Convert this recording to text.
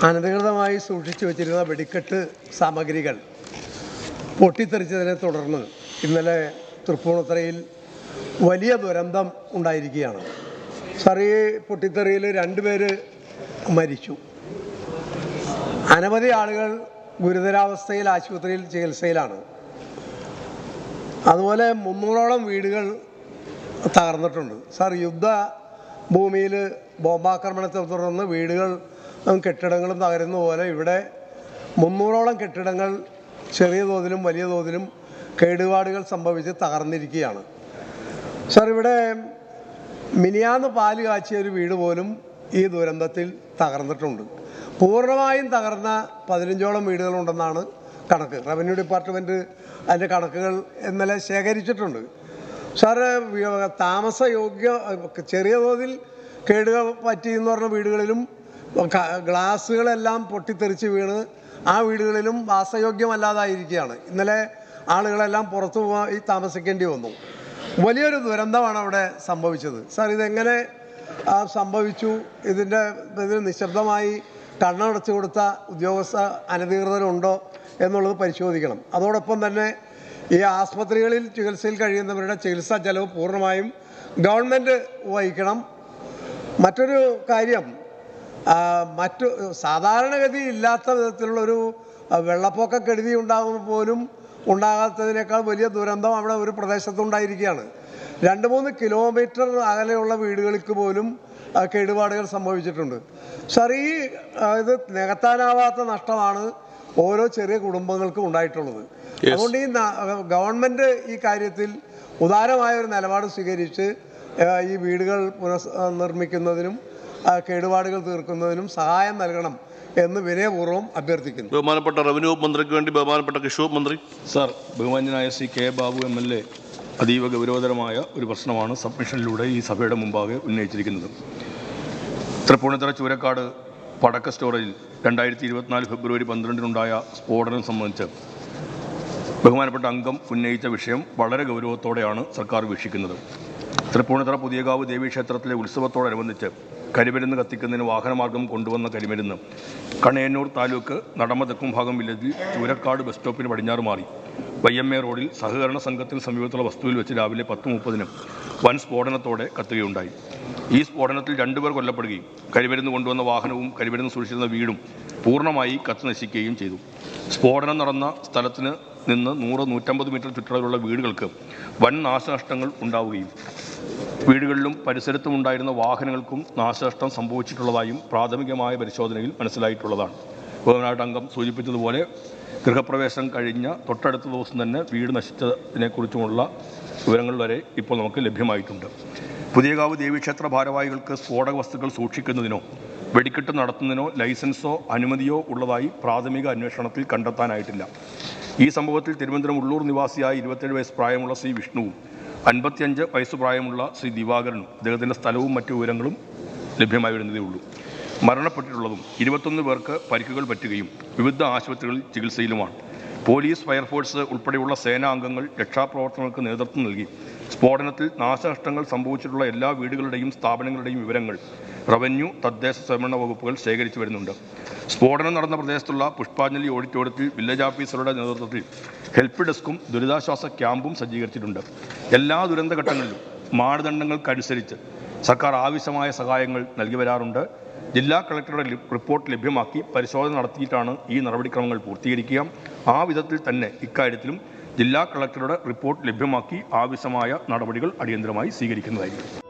അനധികൃതമായി സൂക്ഷിച്ചു വച്ചിരുന്ന വെടിക്കെട്ട് സാമഗ്രികൾ പൊട്ടിത്തെറിച്ചതിനെ തുടർന്ന് ഇന്നലെ തൃപ്പൂണിത്തുറയിൽ വലിയ ദുരന്തം ഉണ്ടായിരിക്കുകയാണ്. സാർ, ഈ പൊട്ടിത്തെറിയിൽ 2 പേര് മരിച്ചു. അനവധി ആളുകൾ ഗുരുതരാവസ്ഥയിൽ ആശുപത്രിയിൽ ചികിത്സയിലാണ്. അതുപോലെ 300ഓളം വീടുകൾ തകർന്നിട്ടുണ്ട്. സാർ, യുദ്ധ ഭൂമിയിൽ ബോംബാക്രമണത്തെ തുടർന്ന് വീടുകൾ കെട്ടിടങ്ങളും തകരുന്ന പോലെ ഇവിടെ 300ഓളം കെട്ടിടങ്ങൾ ചെറിയ തോതിലും വലിയ തോതിലും കേടുപാടുകൾ സംഭവിച്ച് തകർന്നിരിക്കുകയാണ്. സാർ, ഇവിടെ മിനിയാന്ന് പാല് കാച്ചിയ ഒരു വീട് പോലും ഈ ദുരന്തത്തിൽ തകർന്നിട്ടുണ്ട്. പൂർണ്ണമായും തകർന്ന 15ഓളം വീടുകളുണ്ടെന്നാണ് കണക്ക്. റവന്യൂ ഡിപ്പാർട്ട്മെൻറ്റ് അതിൻ്റെ കണക്കുകൾ ഇന്നലെ ശേഖരിച്ചിട്ടുണ്ട്. സാറ്, താമസയോഗ്യ ചെറിയ തോതിൽ കേടുകൾ പറ്റിയെന്ന് പറഞ്ഞ വീടുകളിലും ഗ്ലാസുകളെല്ലാം പൊട്ടിത്തെറിച്ച് വീണ് ആ വീടുകളിലും വാസയോഗ്യമല്ലാതായിരിക്കുകയാണ്. ഇന്നലെ ആളുകളെല്ലാം പുറത്തു പോയി താമസിക്കേണ്ടി വന്നു. വലിയൊരു ദുരന്തമാണ് അവിടെ സംഭവിച്ചത്. സാർ, ഇതെങ്ങനെ സംഭവിച്ചു? ഇതിന് നിശബ്ദമായി കണ്ണടച്ചു കൊടുത്ത ഉദ്യോഗസ്ഥ അനധികൃതരുണ്ടോ എന്നുള്ളത് പരിശോധിക്കണം. അതോടൊപ്പം തന്നെ ഈ ആസ്പത്രികളിൽ ചികിത്സയിൽ കഴിയുന്നവരുടെ ചികിത്സാ ചെലവ് പൂർണ്ണമായും ഗവൺമെൻറ് വഹിക്കണം. മറ്റൊരു കാര്യം, സാധാരണഗതി ഇല്ലാത്ത വിധത്തിലുള്ളൊരു വെള്ളപ്പൊക്കക്കെടുതി ഉണ്ടാകുമ്പോൾ പോലും ഉണ്ടാകാത്തതിനേക്കാൾ വലിയ ദുരന്തം അവിടെ ഒരു പ്രദേശത്തുണ്ടായിരിക്കുകയാണ്. 2-3 കിലോമീറ്റർ അകലെയുള്ള വീടുകൾക്ക് പോലും കേടുപാടുകൾ സംഭവിച്ചിട്ടുണ്ട്. സാർ, ഇത് നികത്താനാവാത്ത നഷ്ടമാണ് ഓരോ ചെറിയ കുടുംബങ്ങൾക്കും ഉണ്ടായിട്ടുള്ളത്. അതുകൊണ്ട് ഈ ഗവൺമെൻറ് ഈ കാര്യത്തിൽ ഉദാരമായ ഒരു നിലപാട് സ്വീകരിച്ച് ഈ വീടുകൾ പുനർനിർമ്മിക്കുന്നതിനും കേടുപാടുകൾ തീർക്കുന്നതിനും സഹായം നൽകണം എന്ന് വിനയപൂർവ്വം അഭ്യർത്ഥിക്കുന്നു. ബഹുമാനപ്പെട്ട റവന്യൂ മന്ത്രിക്ക് വേണ്ടി ബഹുമാനപ്പെട്ട കൃഷി മന്ത്രി. സാർ, ബഹുമാന്യനായ ശ്രീ കെ ബാബു MLA അതീവ ഗൗരവതരമായ ഒരു പ്രശ്നമാണ് സബ്മിഷനിലൂടെ ഈ സഭയുടെ മുമ്പാകെ ഉന്നയിച്ചിരിക്കുന്നത്. തൃപ്പൂണിത്തുറ ചൂരക്കാട് പടക്ക സ്റ്റോറേജിൽ 2024 ഫെബ്രുവരി 12-നുണ്ടായ സ്ഫോടനം സംബന്ധിച്ച് ബഹുമാനപ്പെട്ട അംഗം ഉന്നയിച്ച വിഷയം വളരെ ഗൗരവത്തോടെയാണ് സർക്കാർ വീക്ഷിക്കുന്നത്. തൃപ്പൂണിത്തുറ പുതിയകാവ് ദേവീക്ഷേത്രത്തിലെ ഉത്സവത്തോടനുബന്ധിച്ച് കരിമരുന്ന് കത്തിക്കുന്നതിന് വാഹനമാർഗം കൊണ്ടുവന്ന കരിമരുന്ന് കണയന്നൂർ താലൂക്ക് നടമ തെക്കുംഭാഗം വില്ലേജിൽ ചൂരക്കാട് ബസ് സ്റ്റോപ്പിന് പടിഞ്ഞാറ് മാറി YMA റോഡിൽ സഹകരണ സംഘത്തിന് സമീപത്തുള്ള വസ്തുവിൽ വെച്ച് രാവിലെ 10:30 വൻ സ്ഫോടനത്തോടെ കത്തുകയുണ്ടായി. ഈ സ്ഫോടനത്തിൽ 2 പേർ കൊല്ലപ്പെടുകയും കരിമരുന്ന് കൊണ്ടുവന്ന വാഹനവും കരിമരുന്ന് സൂക്ഷിച്ചിരുന്ന വീടും പൂർണ്ണമായി കത്തി നശിക്കുകയും ചെയ്തു. സ്ഫോടനം നടന്ന സ്ഥലത്തിന് നിന്ന് 100-150 മീറ്റർ ചുറ്റളവിലുള്ള വീടുകൾക്ക് വൻ നാശനഷ്ടങ്ങൾ ഉണ്ടാവുകയും വീടുകളിലും പരിസരത്തും ഉണ്ടായിരുന്ന വാഹനങ്ങൾക്കും നാശനഷ്ടം സംഭവിച്ചിട്ടുള്ളതായും പ്രാഥമികമായ പരിശോധനയിൽ മനസ്സിലായിട്ടുള്ളതാണ്. ബഹുമാനപ്പെട്ട അംഗം സൂചിപ്പിച്ചതുപോലെ ഗൃഹപ്രവേശനം കഴിഞ്ഞ തൊട്ടടുത്ത ദിവസം തന്നെ വീട് നശിച്ചതിനെക്കുറിച്ചുമുള്ള വിവരങ്ങൾ വരെ ഇപ്പോൾ നമുക്ക് ലഭ്യമായിട്ടുണ്ട്. പുതിയകാവ് ദേവീക്ഷേത്ര ഭാരവാഹികൾക്ക് സ്ഫോടക വസ്തുക്കൾ സൂക്ഷിക്കുന്നതിനോ വെടിക്കെട്ട് നടത്തുന്നതിനോ ലൈസൻസോ അനുമതിയോ ഉള്ളതായി പ്രാഥമിക അന്വേഷണത്തിൽ കണ്ടെത്താനായിട്ടില്ല. ഈ സംഭവത്തിൽ തിരുവനന്തപുരം ഉള്ളൂർ നിവാസിയായ 27 വയസ്സ് പ്രായമുള്ള ശ്രീ വിഷ്ണുവും 55 വയസ്സ് പ്രായമുള്ള ശ്രീ ദിവാകരനും അദ്ദേഹത്തിൻ്റെ സ്ഥലവും മറ്റു വിവരങ്ങളും ലഭ്യമായി വരുന്നതേ ഉള്ളൂ. മരണപ്പെട്ടിട്ടുള്ളതും 21 പേർക്ക് പരിക്കുകൾ പറ്റുകയും വിവിധ ആശുപത്രികളിൽ ചികിത്സയിലുമാണ്. പോലീസ്, ഫയർഫോഴ്സ് ഉൾപ്പെടെയുള്ള സേനാ അംഗങ്ങൾ രക്ഷാപ്രവർത്തനങ്ങൾക്ക് നേതൃത്വം നൽകി സ്ഫോടനത്തിൽ നാശനഷ്ടങ്ങൾ സംഭവിച്ചിട്ടുള്ള എല്ലാ വീടുകളുടെയും സ്ഥാപനങ്ങളുടെയും വിവരങ്ങൾ റവന്യൂ, തദ്ദേശ സ്വയംഭരണ വകുപ്പുകൾ ശേഖരിച്ചു വരുന്നുണ്ട്. സ്ഫോടനം നടന്ന പ്രദേശത്തുള്ള പുഷ്പാഞ്ജലി ഓഡിറ്റോറിയത്തിൽ വില്ലേജ് ഓഫീസറുടെ നേതൃത്വത്തിൽ ഹെൽപ്പ് ഡെസ്കും ദുരിതാശ്വാസ ക്യാമ്പും സജ്ജീകരിച്ചിട്ടുണ്ട്. എല്ലാ ദുരന്തഘട്ടങ്ങളിലും മാനദണ്ഡങ്ങൾക്കനുസരിച്ച് സർക്കാർ ആവശ്യമായ സഹായങ്ങൾ നൽകി വരാറുണ്ട്. ജില്ലാ കളക്ടറുടെ റിപ്പോർട്ട് ലഭ്യമാക്കി പരിശോധന നടത്തിയിട്ടാണ് ഈ നടപടിക്രമങ്ങൾ പൂർത്തീകരിക്കുക. ആ വിധത്തിൽ തന്നെ ഇക്കാര്യത്തിലും ജില്ലാ കളക്ടറുടെ റിപ്പോർട്ട് ലഭ്യമാക്കി ആവശ്യമായ നടപടികൾ അടിയന്തരമായി സ്വീകരിക്കുന്നതായിരിക്കും.